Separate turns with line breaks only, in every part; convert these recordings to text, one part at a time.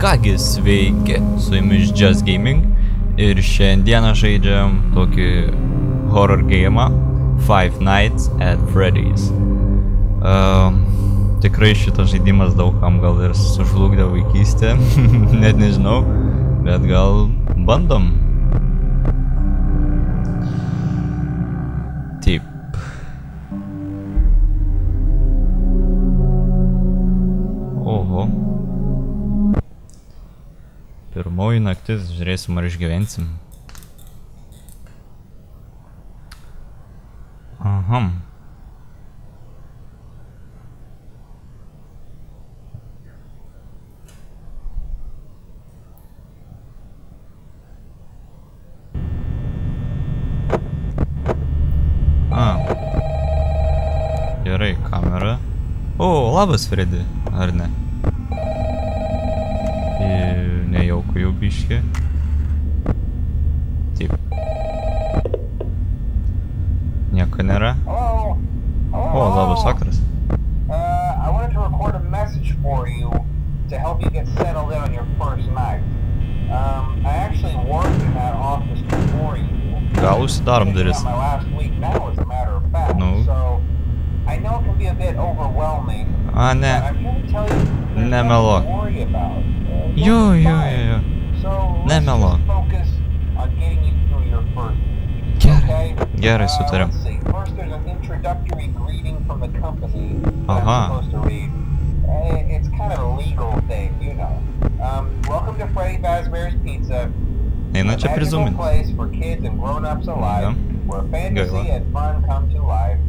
Kągi, sveiki, su jumis Just Gaming ir šiandieną žaidžiam tokį horror game'ą Five Nights at Freddy's. Tikrai šitas žaidimas daugam gal ir sužlugdė vaikystę, net nežinau, bet gal bandom. Taip. Oho. Pirmoji naktis, žiūrėsim ar išgyvensim. Aha. Gerai, kamera. O, labas, Freddy, ar ne? Nejauku jau biškį. Taip. Nieko nėra. O, labas vakaras.
I wanted to record a message for you to help you get settled in on your first night. I actually worked in that office before you.
Gal užsidarom duris.
My last week now, as a matter of fact.
No.
So I know it can be a bit overwhelming.
A, ne.
But I'm here to tell you there's
Nemeluok.
nothing to worry about.
Jo.
So
Nemeluok.
let's just focus on getting you through your first week.
Gerai.
Okay?
Gerai, sutariam.
Let's see. First, there's an introductory greeting from the company that
Aha.
I'm supposed to read. It's kind of a legal thing, you know. Welcome to Freddy Fazbear's Pizza.
Eina
A
čia
magical
prizumint.
place for kids and grown-ups alike, where fantasy
Gaila.
and fun come to life.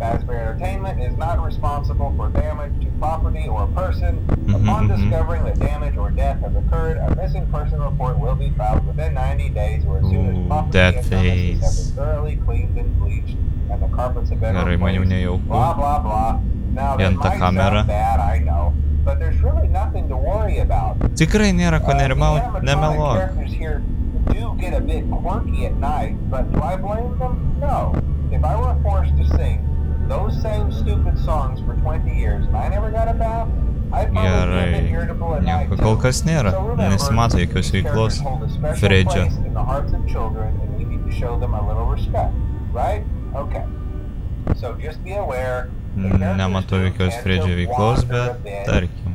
Fazbear Entertainment is not responsible for damage to property or person. Upon discovering that damage or death has occurred, a missing person report will be filed within 90 days or as soon as
Ooh,
property
that
and premises have
face.
been thoroughly cleaned and bleached and the carpets have been
Gerai, man jau
replaced.
nejauku.
Blah, blah, blah. Now, that
Vien ta
might
kamera.
sound bad, I know, but there's really nothing to worry about.
Tikrai nėra ko nerimaut,
The animatronic
nemeluok.
characters here do get a bit quirky at night, but do I blame them? No. If I were forced to sing those same stupid songs for 20 years and I never got a bath, I'd probably be a bit
Gerai.
irritable at night
Nieko
too.
kol kas nėra,
So remember,
nesimato jokios
these
veiklos.
characters hold a special
Fredžio.
place in the hearts of children and we need to show them a little respect, right? Okay. So just be aware. the characters
Nematau
do
jokios
tend
Fredžio
to
veiklos,
wander a
bet
bit.
tarkim.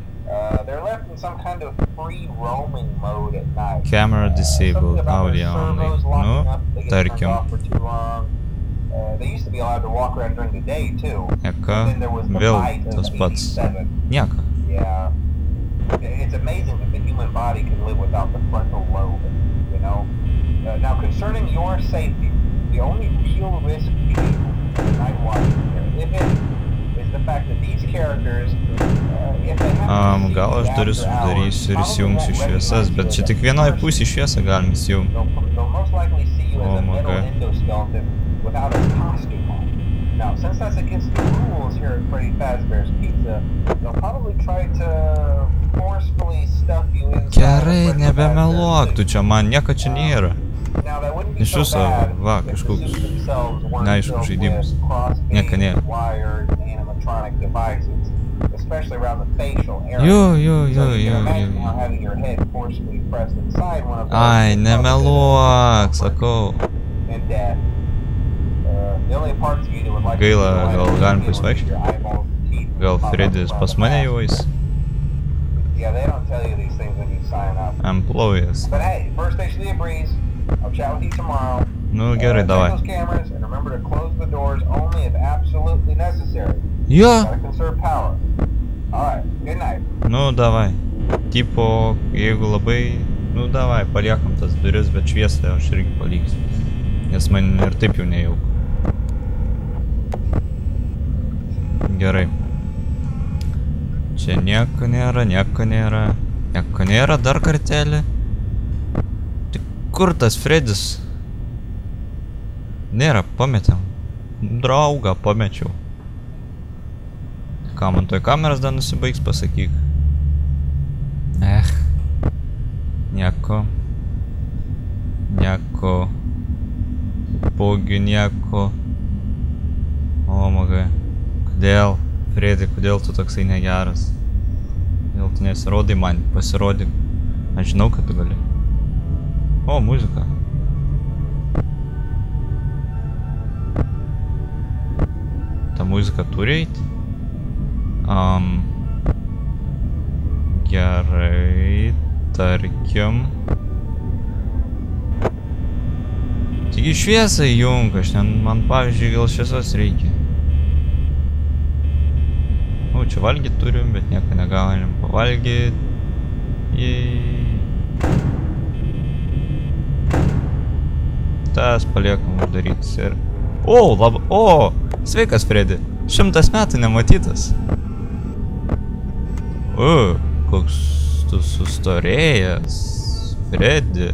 They're left in some kind of free roaming mode at night.
Camera disabled,
Something about their
audio only.
servos locking
Nu,
up, they get turned
tarkim.
off for too long. They used to be allowed to walk around during the day too.
Nieko,
And then there was the
vėl
bite of
tas pats.
87.
Nieko.
Yeah. It's amazing that the human body can live without the frontal lobe, you know? Now, concerning your safety, the only real risk to you in night watching here, if any, is the fact that these characters, if they happen to see
Gal aš
you
duris
after hours,
uždarysiu ir
probably
įsijungsiu
won't
šviesas,
recognize
bet
you
čia
as
tik
a
vienoje
person.
pusėje šviesą galim įsijungti.
They'll most likely see you as
Oh
a
my
metal
God.
endoskeleton without a costume on. Now, since that's against the rules here at Freddy Fazbear's Pizza, they'll probably try to forcefully stuff you inside.
Gerai, nebemeluok, tu čia man nieko čia nėra.
Now, that wouldn't be
Iš
so
viso,
bad
va,
if the
kažkoks
suits themselves weren't
neaiškus
filled
žaidimas.
with
Nieko
cross-gauge,
nėra.
wired, animatronic devices, especially around the facial area.
Jo.
So you can imagine how having your head forcibly pressed inside one of those
Ai,
is
nemeluok, sakau.
and death. The only parts of you that would like
Gaila,
to
gal galim pasivaikščiot?
your eyeballs, teeth,
Gal
pop up
Fredis
from
pas
the
mane
back.
jau eis.
Yeah, they don't tell you these things when you sign up.
Employees.
But hey, first day should be a breeze. I'll chat with you tomorrow.
Nu, gerai,
Check
davai.
those cameras and remember to close the doors only if absolutely necessary.
Jo,
Gotta conserve power. Alright, good night.
nu, davai. Tipo, jeigu labai, nu, davai, paliekam tas duris, bet šviesą aš irgi paliksiu. Nes man ir taip jau nejauku. Gerai. Čia nieko nėra, nieko nėra. Nieko nėra, dar kartelį. Tai kur tas Fredis? Nėra, pametėm. Draugą pamečiau. Ką man toj kameras dar nusibaigs, pasakyk. Nieko. Nieko. Pogi nieko. O, magai. Kodėl? Freddy, kodėl tu toksai negeras? Kodėl tu nesirodai man? Pasirodyk. Aš žinau, kad tu gali. O, muzika. Ta muzika turi eiti? Gerai, tarkim. Taigi šviesą įjung, man pavyzdžiui gal šviesos reikia. O, čia valgyti turim, bet nieko negalim pavalgyti. Tas paliekam uždarytis ir... O, sveikas, Fredi. 100 metų nematytas. Koks tu sustorėjęs, Fredi.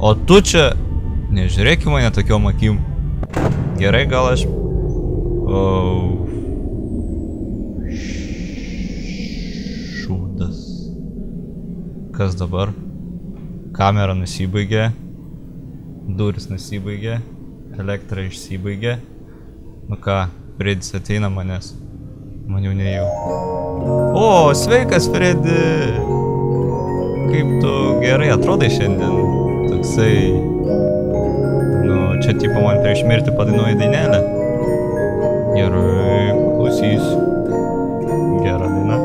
O tu čia... Nežiūrėk į mane tokiom akim. Gerai, gal aš... Šūdas. Kas dabar? Kamera nusibaigė. Duris nusibaigė. Elektra išsibaigė. Nu ką, Fredis ateina manęs. Man jau nejau. O, sveikas, Fredi! Kaip tu gerai atrodai šiandien. Toksai... Nu, čia tipo man prieš mirtį padainuoji dainelę. Gerai, paklausysiu. Gera daina.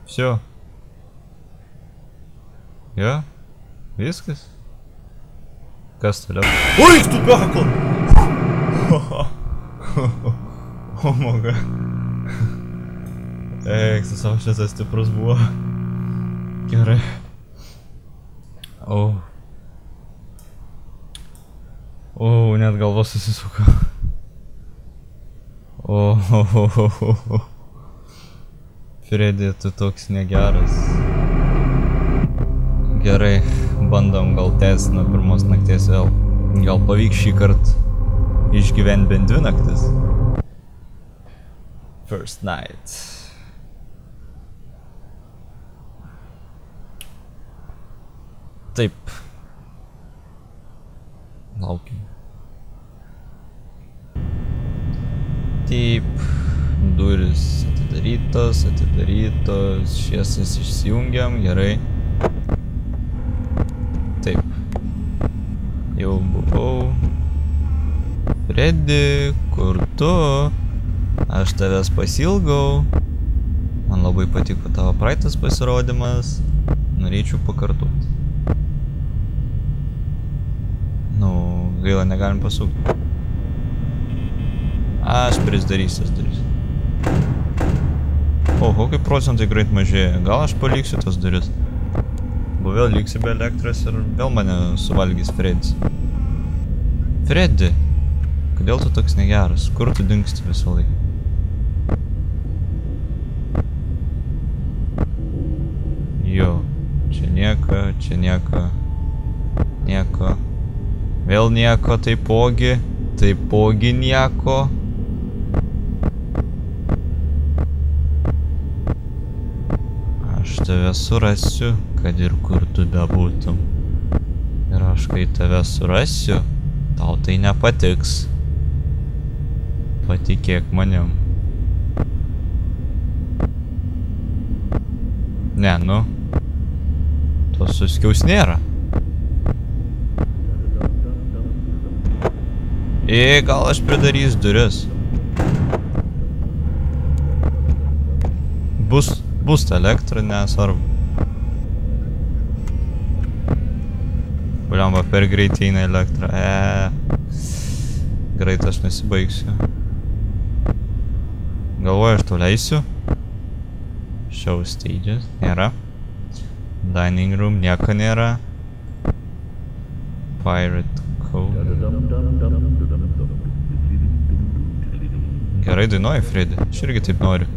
Всё. Jo? Viskas? Kas toliau? Oi, tu beko! O moga. Eik, tu savo šitas stiprus buvo. Gerai. Net galva susisuka. Fredi, tu toks negeras. Gerai, bandom gal tęsti nuo pirmos nakties vėl. Gal pavyks šį kartą išgyventi bent 2 naktis. First night. Taip. Laukim. Taip. Duris atidarytos, šviesas išsijungiam, gerai. Taip. Jau buvau. Fredi, kur tu? Aš tavęs pasilgau. Man labai patiko tavo praeitas pasirodymas. Norėčiau pakartoti. Nu, gaila, negalim pasukti. Aš prisdarysiu tas duris. Oho, kaip procentai greit mažėja. Gal aš paliksiu tas duris. Vėl liksiu be elektros ir vėl mane suvalgys Fredis. Fredi, kodėl tu toks negeras? Kur tu dingsti visą laiką? Jo, čia nieko. Nieko. Vėl nieko, taipogi nieko. Aš tave surasiu, kad ir kur tu bebūtum. Ir aš kai tave surasiu, tau tai nepatiks. Patikėk manim. Ne, nu. Tos suskiaus nėra. Gal aš pridarys duris. Bus ta elektra, nesvarbu. Bliamba, per greitai eina elektra. Greit aš nesibaigsiu. Galvoju, aš tau leisiu. Show stages. Nėra. Dining room. Nieko nėra. Pirate code. Gerai dainuoji, Fredi. Aš irgi taip noriu.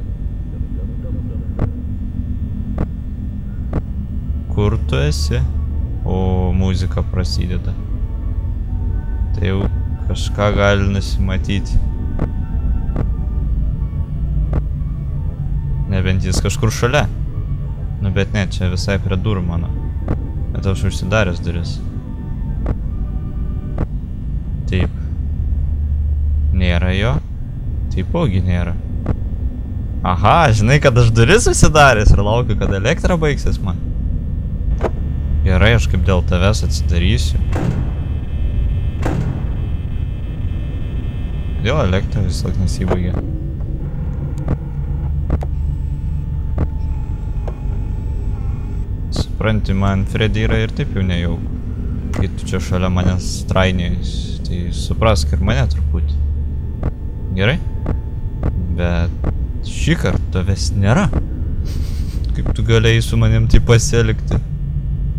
Kur tu esi? O, muzika prasideda. Tai jau kažką gali nusimatyti. Nebent jis kažkur šalia. Nu, bet ne, čia visai prie durų mano. Bet aš užsidaręs duris. Taip. Nėra jo. Taipogi nėra. Aha, žinai, kad aš duris susidaręs ir laukiu, kad elektra baigsis man. Gerai, aš kaip dėl tavęs atsidarysiu. Dėl elektra vis laik nesibaigia. Supranti, man Freddy yra ir taip jau nejauku. Kai tu čia šalia manęs trainėjus, tai suprask ir mane truputį. Gerai? Bet šį kartą tavęs nėra. Kaip tu galėjai su manim taip pasielgti?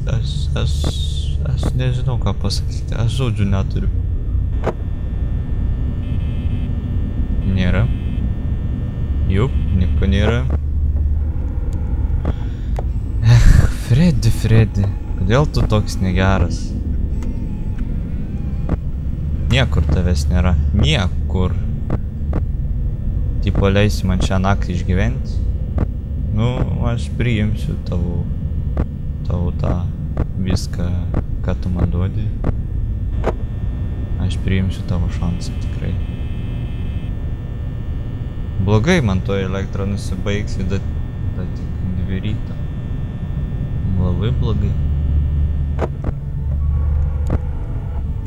Aš nežinau ką pasakyti, aš žodžių neturiu. Nėra. Jup, nieko nėra. Freddy, kodėl tu toks negeras? Niekur tavęs nėra, niekur. Tipo leisi man šią naktį išgyventi? Nu, aš priimsiu tavo tą viską, ką tu man duodi. Aš priimsiu tavo šansą tikrai. Blogai man to elektra nusibaigs, bet tik 2 ryto. Labai blogai.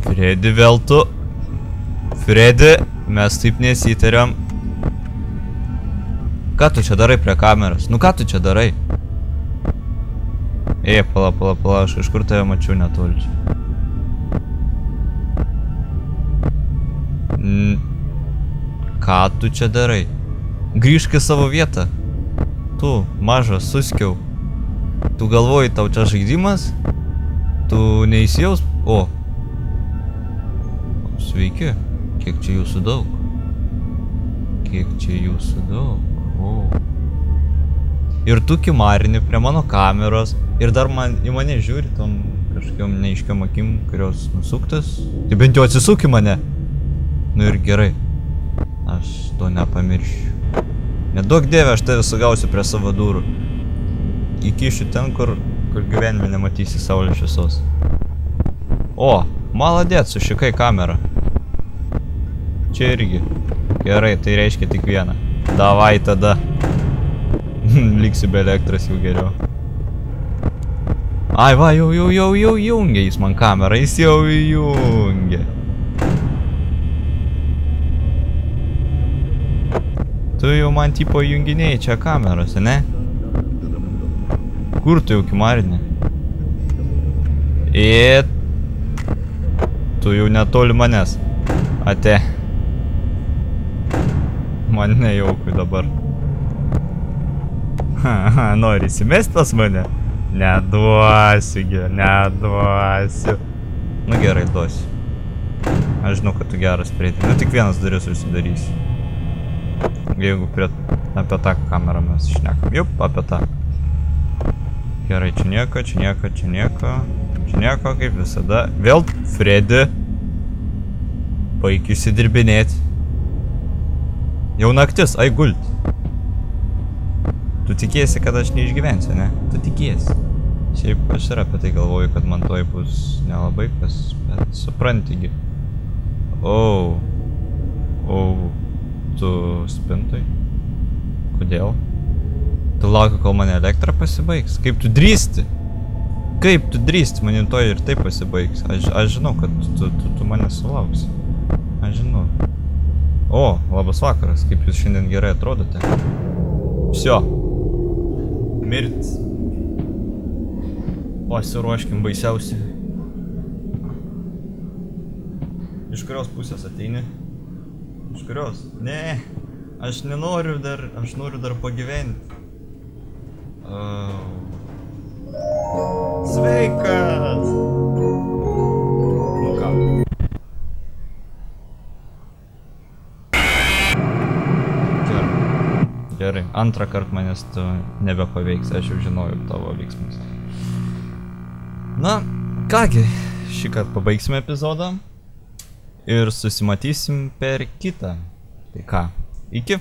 Freddy, vėl tu. Freddy, mes taip nesitariam. Ką tu čia darai prie kameros? Nu ką tu čia darai? Pala, aš kažkur tave mačiau netoli čia. Ką tu čia darai? Grįžk į savo vietą. Tu, mažas, suskiau. Tu galvoji, tau čia žaidimas? Tu neįsijaus? O. Sveiki. Kiek čia jūsų daug? O. Ir tu kimarini prie mano kameros. Ir dar į mane žiūri tom kažkokiom neaiškiom akim, kurios nusuktas. Tai bent jau atsisuk į mane. Nu ir gerai. Aš to nepamiršiu. Neduok dieve, aš tave sugausiu prie savo durų. Įkišiu ten, kur gyvenime nematysi saulės šviesos. O, maladėt, sušikai kamerą. Čia irgi. Gerai, tai reiškia tik vieną. Davai tada. Liksiu be elektros jau geriau. Ai va, jau jungia jis man kamerą, jis jau jungia. Tu jau man tipo junginėjai čia kamerose, ne? Kur tu jau kimarini? Tu jau netoli manęs. Ate. Man nejaukui dabar. Nori įsimest pas mane? Neduosiu. Nu gerai, duosiu. Aš žinau, kad tu geras prieiti. Nu tik vienas duris užsidarysi. Jeigu apie tą kamerą mes šnekam. Jup, apie tą. Gerai, čia nieko, kaip visada. Vėl Freddy. Baik įsidirbinėti. Jau naktis, ai gult. Tu tikėsi, kad aš neišgyvensiu, ne? Tu tikėsi. Šiaip aš ir apie tai galvoju, kad man toj bus nelabai kas, bet suprantigi. Tu spintoj? Kodėl? Tu lauki, kol mane elektra pasibaigs? Kaip tu drįsti? Manim toj ir taip pasibaigs. Aš žinau, kad tu mane sulauksi. Aš žinau. O, labas vakaras, kaip jūs šiandien gerai atrodote. Всё. Mirtis. Pasiruoškim baisiausiai. Iš kurios pusės ateini? Iš kurios? Ne, aš nenoriu dar, aš noriu dar pagyventi. Sveikas! Nu ką? Gerai, antrą kartą manęs tu nebepaveiks, aš jau žinojau tavo veiksmus. Na, kągi, šį kartą pabaigsime epizodą ir susimatysim per kitą. Tai ką, iki?